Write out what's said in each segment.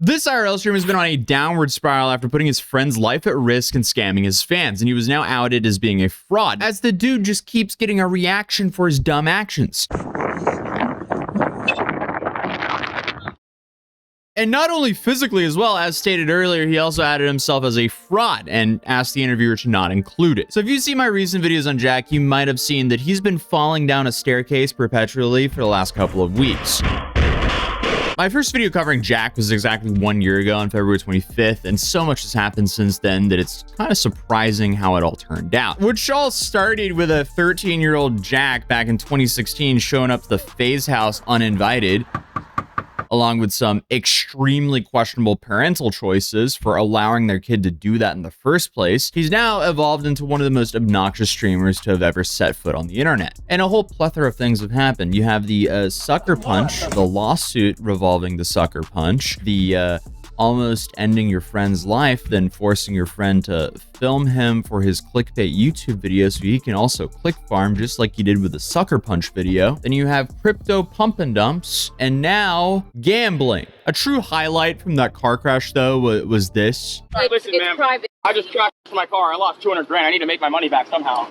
This IRL streamer has been on a downward spiral after putting his friend's life at risk and scamming his fans, and he was now outed as being a fraud, as the dude just keeps getting a reaction for his dumb actions. And not only physically as well, as stated earlier, he also outed himself as a fraud and asked the interviewer to not include it. So if you see my recent videos on Jack, you might have seen that he's been falling down a staircase perpetually for the last couple of weeks. My first video covering Jack was exactly 1 year ago on February 25th, and so much has happened since then that it's kind of surprising how it all turned out. Which all started with a 13-year-old Jack back in 2016 showing up to the FaZe house uninvited, along with some extremely questionable parental choices for allowing their kid to do that in the first place. He's now evolved into one of the most obnoxious streamers to have ever set foot on the internet. And a whole plethora of things have happened. You have the sucker punch, the lawsuit revolving the sucker punch, the almost ending your friend's life, then forcing your friend to film him for his clickbait YouTube video so he can also click farm just like he did with the sucker punch video. Then you have crypto pump and dumps, and now gambling. A true highlight from that car crash though was this. Hey, listen, man, private. I just crashed my car. I lost 200 grand. I need to make my money back somehow.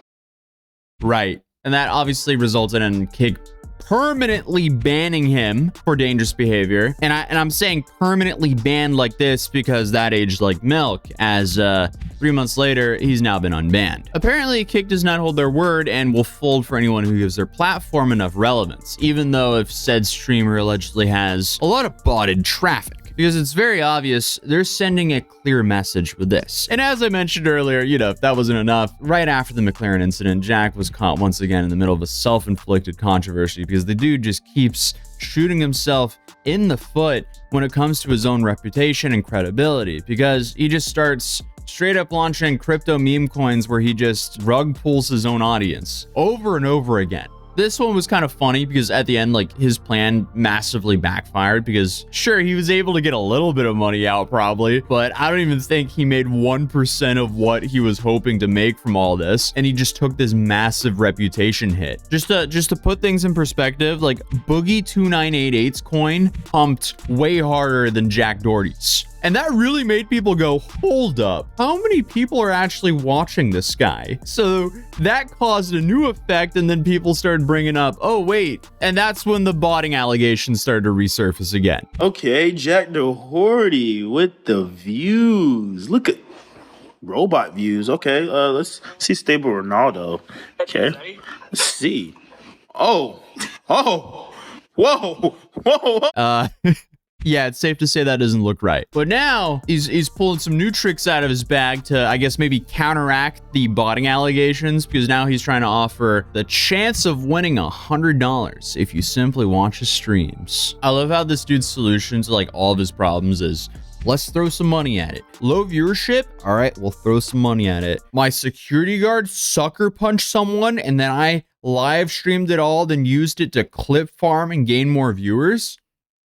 Right. And that obviously resulted in Kick permanently banning him for dangerous behavior. And I'm saying permanently banned like this because that aged like milk, as 3 months later, he's now been unbanned. Apparently, Kick does not hold their word and will fold for anyone who gives their platform enough relevance, even though if said streamer allegedly has a lot of botted traffic. Because it's very obvious they're sending a clear message with this. And as I mentioned earlier, you know, if that wasn't enough, right after the McLaren incident, Jack was caught once again in the middle of a self-inflicted controversy because the dude just keeps shooting himself in the foot when it comes to his own reputation and credibility, because he just starts straight up launching crypto meme coins where he just rug pulls his own audience over and over again. This one was kind of funny because at the end, like, his plan massively backfired because sure, he was able to get a little bit of money out probably, but I don't even think he made 1% of what he was hoping to make from all this. And he just took this massive reputation hit. Just to put things in perspective, like Boogie 2988's coin pumped way harder than Jack Doherty's. And that really made people go, hold up, how many people are actually watching this guy? So that caused a new effect, and then people started bringing up, oh wait, and that's when the botting allegations started to resurface again. Okay, Jack Doherty with the views. Look at robot views. Okay, let's see Stable Ronaldo. Okay, let's see. Oh, whoa. Yeah, it's safe to say that doesn't look right. But now he's pulling some new tricks out of his bag to, I guess, maybe counteract the botting allegations, because now he's trying to offer the chance of winning $100 if you simply watch his streams. I love how this dude's solution to like all of his problems is, let's throw some money at it. Low viewership? All right, we'll throw some money at it. My security guard sucker punched someone and then I live streamed it all, then used it to clip farm and gain more viewers?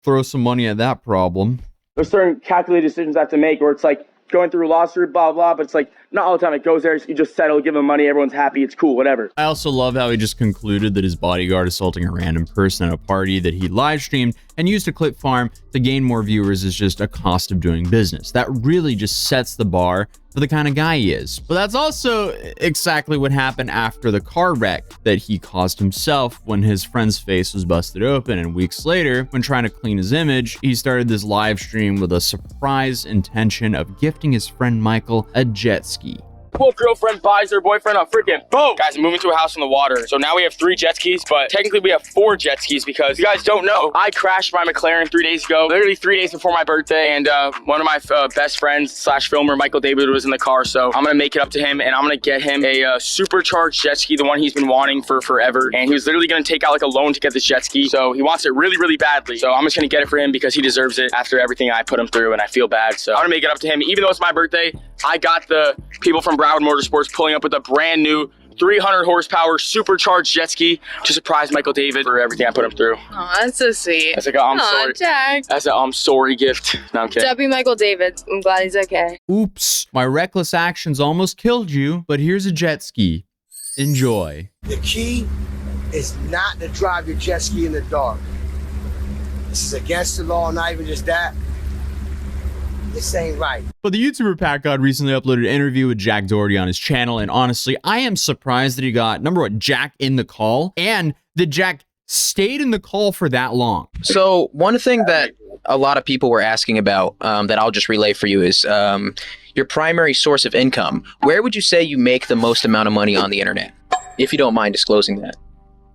Throw some money at that problem. There's certain calculated decisions I have to make where it's like going through a lawsuit, blah, blah, but it's like not all the time it goes there. You just settle, give them money, everyone's happy, it's cool, whatever. I also love how he just concluded that his bodyguard assaulting a random person at a party that he live streamed and used to clip farm to gain more viewers is just a cost of doing business. That really just sets the bar for the kind of guy he is. But that's also exactly what happened after the car wreck that he caused himself when his friend's face was busted open, and weeks later, when trying to clean his image, he started this live stream with a surprise intention of gifting his friend Michael a jet ski. Cool girlfriend buys her boyfriend a freaking boat. Guys, I'm moving to a house on the water. So now we have 3 jet skis, but technically we have 4 jet skis because you guys don't know, I crashed my McLaren 3 days ago, literally 3 days before my birthday. And one of my best friends slash filmer, Michael David, was in the car. So I'm gonna make it up to him and I'm gonna get him a supercharged jet ski, the one he's been wanting for forever. And he was literally gonna take out like a loan to get this jet ski. So he wants it really, really badly. So I'm just gonna get it for him because he deserves it after everything I put him through, and I feel bad. So I'm gonna make it up to him. Even though it's my birthday, I got the people from Broward Motorsports pulling up with a brand new 300 horsepower supercharged jet ski to surprise Michael David for everything I put him through. Oh, that's so sweet. That's like a I'm sorry. Jack. That's a I'm sorry gift. No, I'm kidding. W. Michael David. I'm glad he's okay. Oops, my reckless actions almost killed you, but here's a jet ski. Enjoy. The key is not to drive your jet ski in the dark. This is against the law, not even just that. This ain't right. But the YouTuber Pat God recently uploaded an interview with Jack Doherty on his channel, and honestly, I am surprised that he got, number one, Jack in the call, and that Jack stayed in the call for that long. So one thing that a lot of people were asking about that I'll just relay for you is your primary source of income. Where would you say you make the most amount of money on the internet? If you don't mind disclosing that.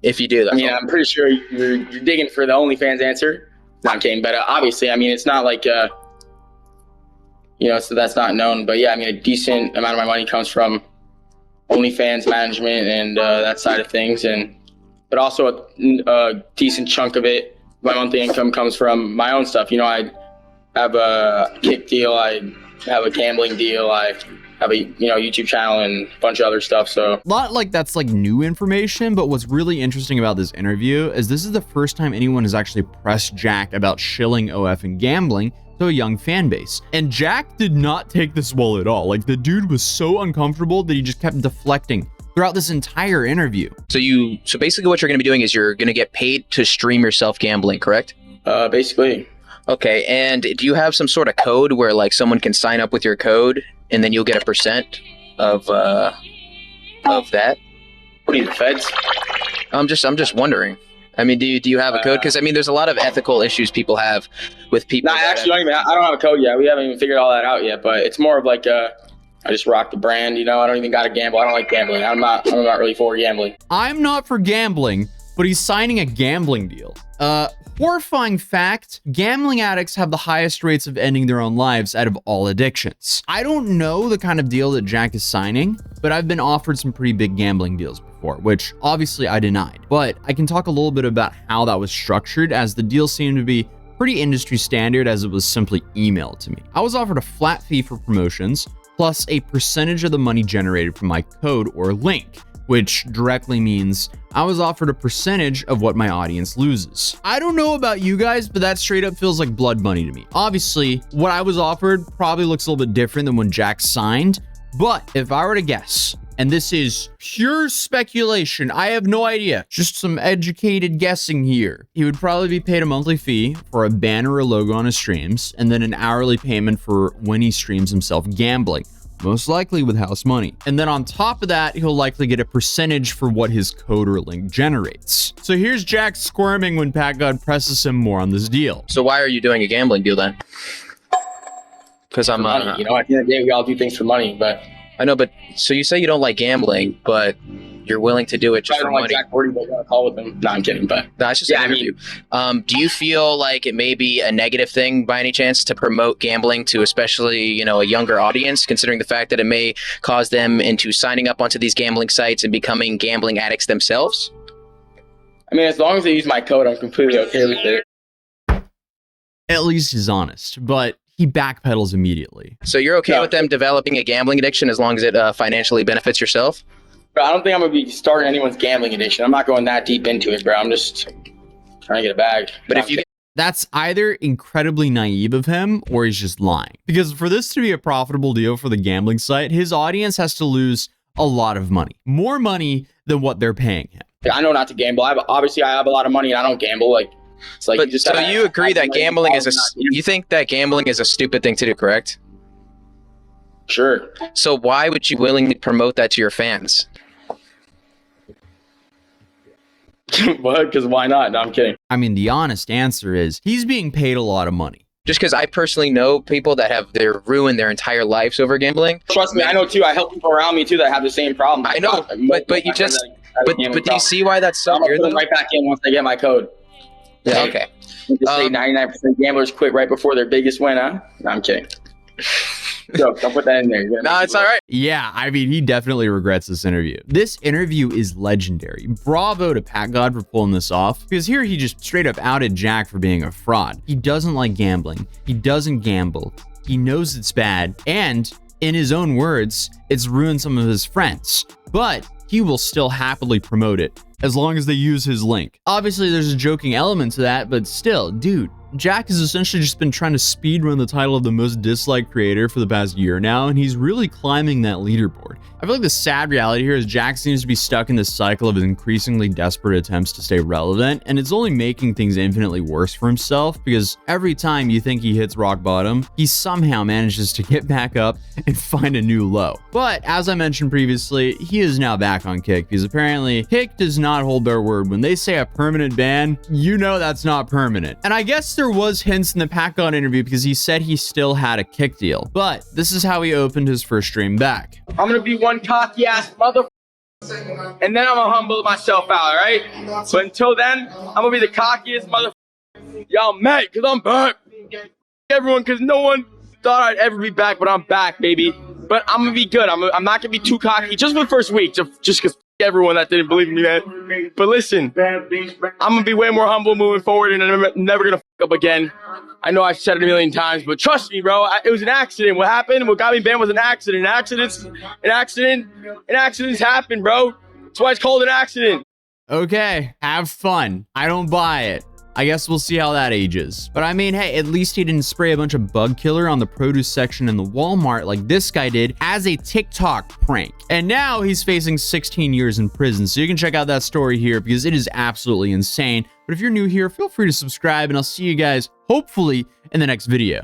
If you do, that's all. I'm pretty sure you're digging for the OnlyFans answer. No, I'm kidding. But obviously, it's not like, so that's not known. But yeah, a decent amount of my money comes from OnlyFans management and that side of things. But also a decent chunk of it, my monthly income comes from my own stuff. I have a kick deal. I have a gambling deal. I have a YouTube channel and a bunch of other stuff. So not like that's like new information, but what's really interesting about this interview is this is the first time anyone has actually pressed Jack about shilling OF and gambling to a young fan base. And Jack did not take this well at all. Like, the dude was so uncomfortable that he just kept deflecting throughout this entire interview. So basically what you're going to be doing is you're going to get paid to stream yourself gambling, correct? Basically. Okay, and do you have some sort of code where like someone can sign up with your code and then you'll get a percent of that? What are you, the feds? I'm just wondering. Do you have a code? Because there's a lot of ethical issues people have with people. No, I don't have a code yet. We haven't even figured all that out yet. But it's more of like I just rock the brand. I don't even gotta gamble. I don't like gambling. I'm not really for gambling. I'm not for gambling, but he's signing a gambling deal. Horrifying fact, gambling addicts have the highest rates of ending their own lives out of all addictions. I don't know the kind of deal that Jack is signing, but I've been offered some pretty big gambling deals before, which obviously I denied. But I can talk a little bit about how that was structured, as the deal seemed to be pretty industry standard, as it was simply emailed to me. I was offered a flat fee for promotions, plus a percentage of the money generated from my code or link, which directly means I was offered a percentage of what my audience loses. I don't know about you guys, but that straight up feels like blood money to me. Obviously, what I was offered probably looks a little bit different than when Jack signed, but if I were to guess, and this is pure speculation, I have no idea, just some educated guessing here, he would probably be paid a monthly fee for a banner or logo on his streams, and then an hourly payment for when he streams himself gambling, most likely with house money. And then on top of that, he'll likely get a percentage for what his code or link generates. So here's Jack squirming when Pat God presses him more on this deal. So why are you doing a gambling deal then? Because I'm money. At the end of the day, we all do things for money, but I know, but so you say you don't like gambling, but you're willing to do it just for money. Like Jack Doherty, but I got a call with him. No, I'm kidding, but that's just an interview. Do you feel like it may be a negative thing by any chance to promote gambling to especially, a younger audience, considering the fact that it may cause them into signing up onto these gambling sites and becoming gambling addicts themselves? As long as they use my code, I'm completely okay with it. At least he's honest, but he backpedals immediately. So you're okay with them developing a gambling addiction as long as it financially benefits yourself? Bro, I don't think I'm going to be starting anyone's gambling addiction. I'm not going that deep into it, bro. I'm just trying to get a bag. But if you... That's either incredibly naive of him or he's just lying. Because for this to be a profitable deal for the gambling site, his audience has to lose a lot of money. More money than what they're paying him. I know not to gamble. Obviously, I have a lot of money and I don't gamble. It's like but, so you agree that gambling is you think that gambling is a stupid thing to do, correct? Sure. So why would you willingly promote that to your fans? What? Because why not? No, I'm kidding. The honest answer is he's being paid a lot of money. Just because I personally know people that have ruined their entire lives over gambling. Trust me, I know too. I help people around me too that have the same problem. I know, but you just, but do you see why that's so weird? I'm gonna put them right back in once I get my code. Yeah, okay. Just say 99% gamblers quit right before their biggest win, huh? No, I'm kidding. Don't put that in there. No, it's all right. Yeah, he definitely regrets this interview. This interview is legendary. Bravo to Pat God for pulling this off, because here he just straight up outed Jack for being a fraud. He doesn't like gambling. He doesn't gamble. He knows it's bad. And in his own words, it's ruined some of his friends. But he will still happily promote it as long as they use his link. Obviously, there's a joking element to that, but still, dude, Jack has essentially just been trying to speedrun the title of the most disliked creator for the past year now, and he's really climbing that leaderboard. I feel like the sad reality here is Jack seems to be stuck in this cycle of increasingly desperate attempts to stay relevant, and it's only making things infinitely worse for himself because every time you think he hits rock bottom, he somehow manages to get back up and find a new low. But as I mentioned previously, he is now back on Kick because apparently Kick does not hold their word. When they say a permanent ban, you know that's not permanent. And I guess there was hints in the PacGod interview because he said he still had a Kick deal. But this is how he opened his first stream back. I'm gonna be one cocky ass mother, and then I'm gonna humble myself out, alright? But until then, I'm gonna be the cockiest mother. Y'all mad, cause I'm back. Everyone, cause no one thought I'd ever be back, but I'm back, baby. But I'm gonna be good. I'm not gonna be too cocky just for the first week, just cause everyone that didn't believe in me, man. But listen, I'm gonna be way more humble moving forward, and I'm never gonna up again. I know I've said it a million times, but trust me, bro. It was an accident. What happened? What got me banned was an accident. Accidents happen, bro. That's why it's called an accident. Okay, have fun. I don't buy it. I guess we'll see how that ages. But I mean, hey, at least he didn't spray a bunch of bug killer on the produce section in the Walmart like this guy did as a TikTok prank. And now he's facing 16 years in prison. So you can check out that story here because it is absolutely insane. But if you're new here, feel free to subscribe and I'll see you guys hopefully in the next video.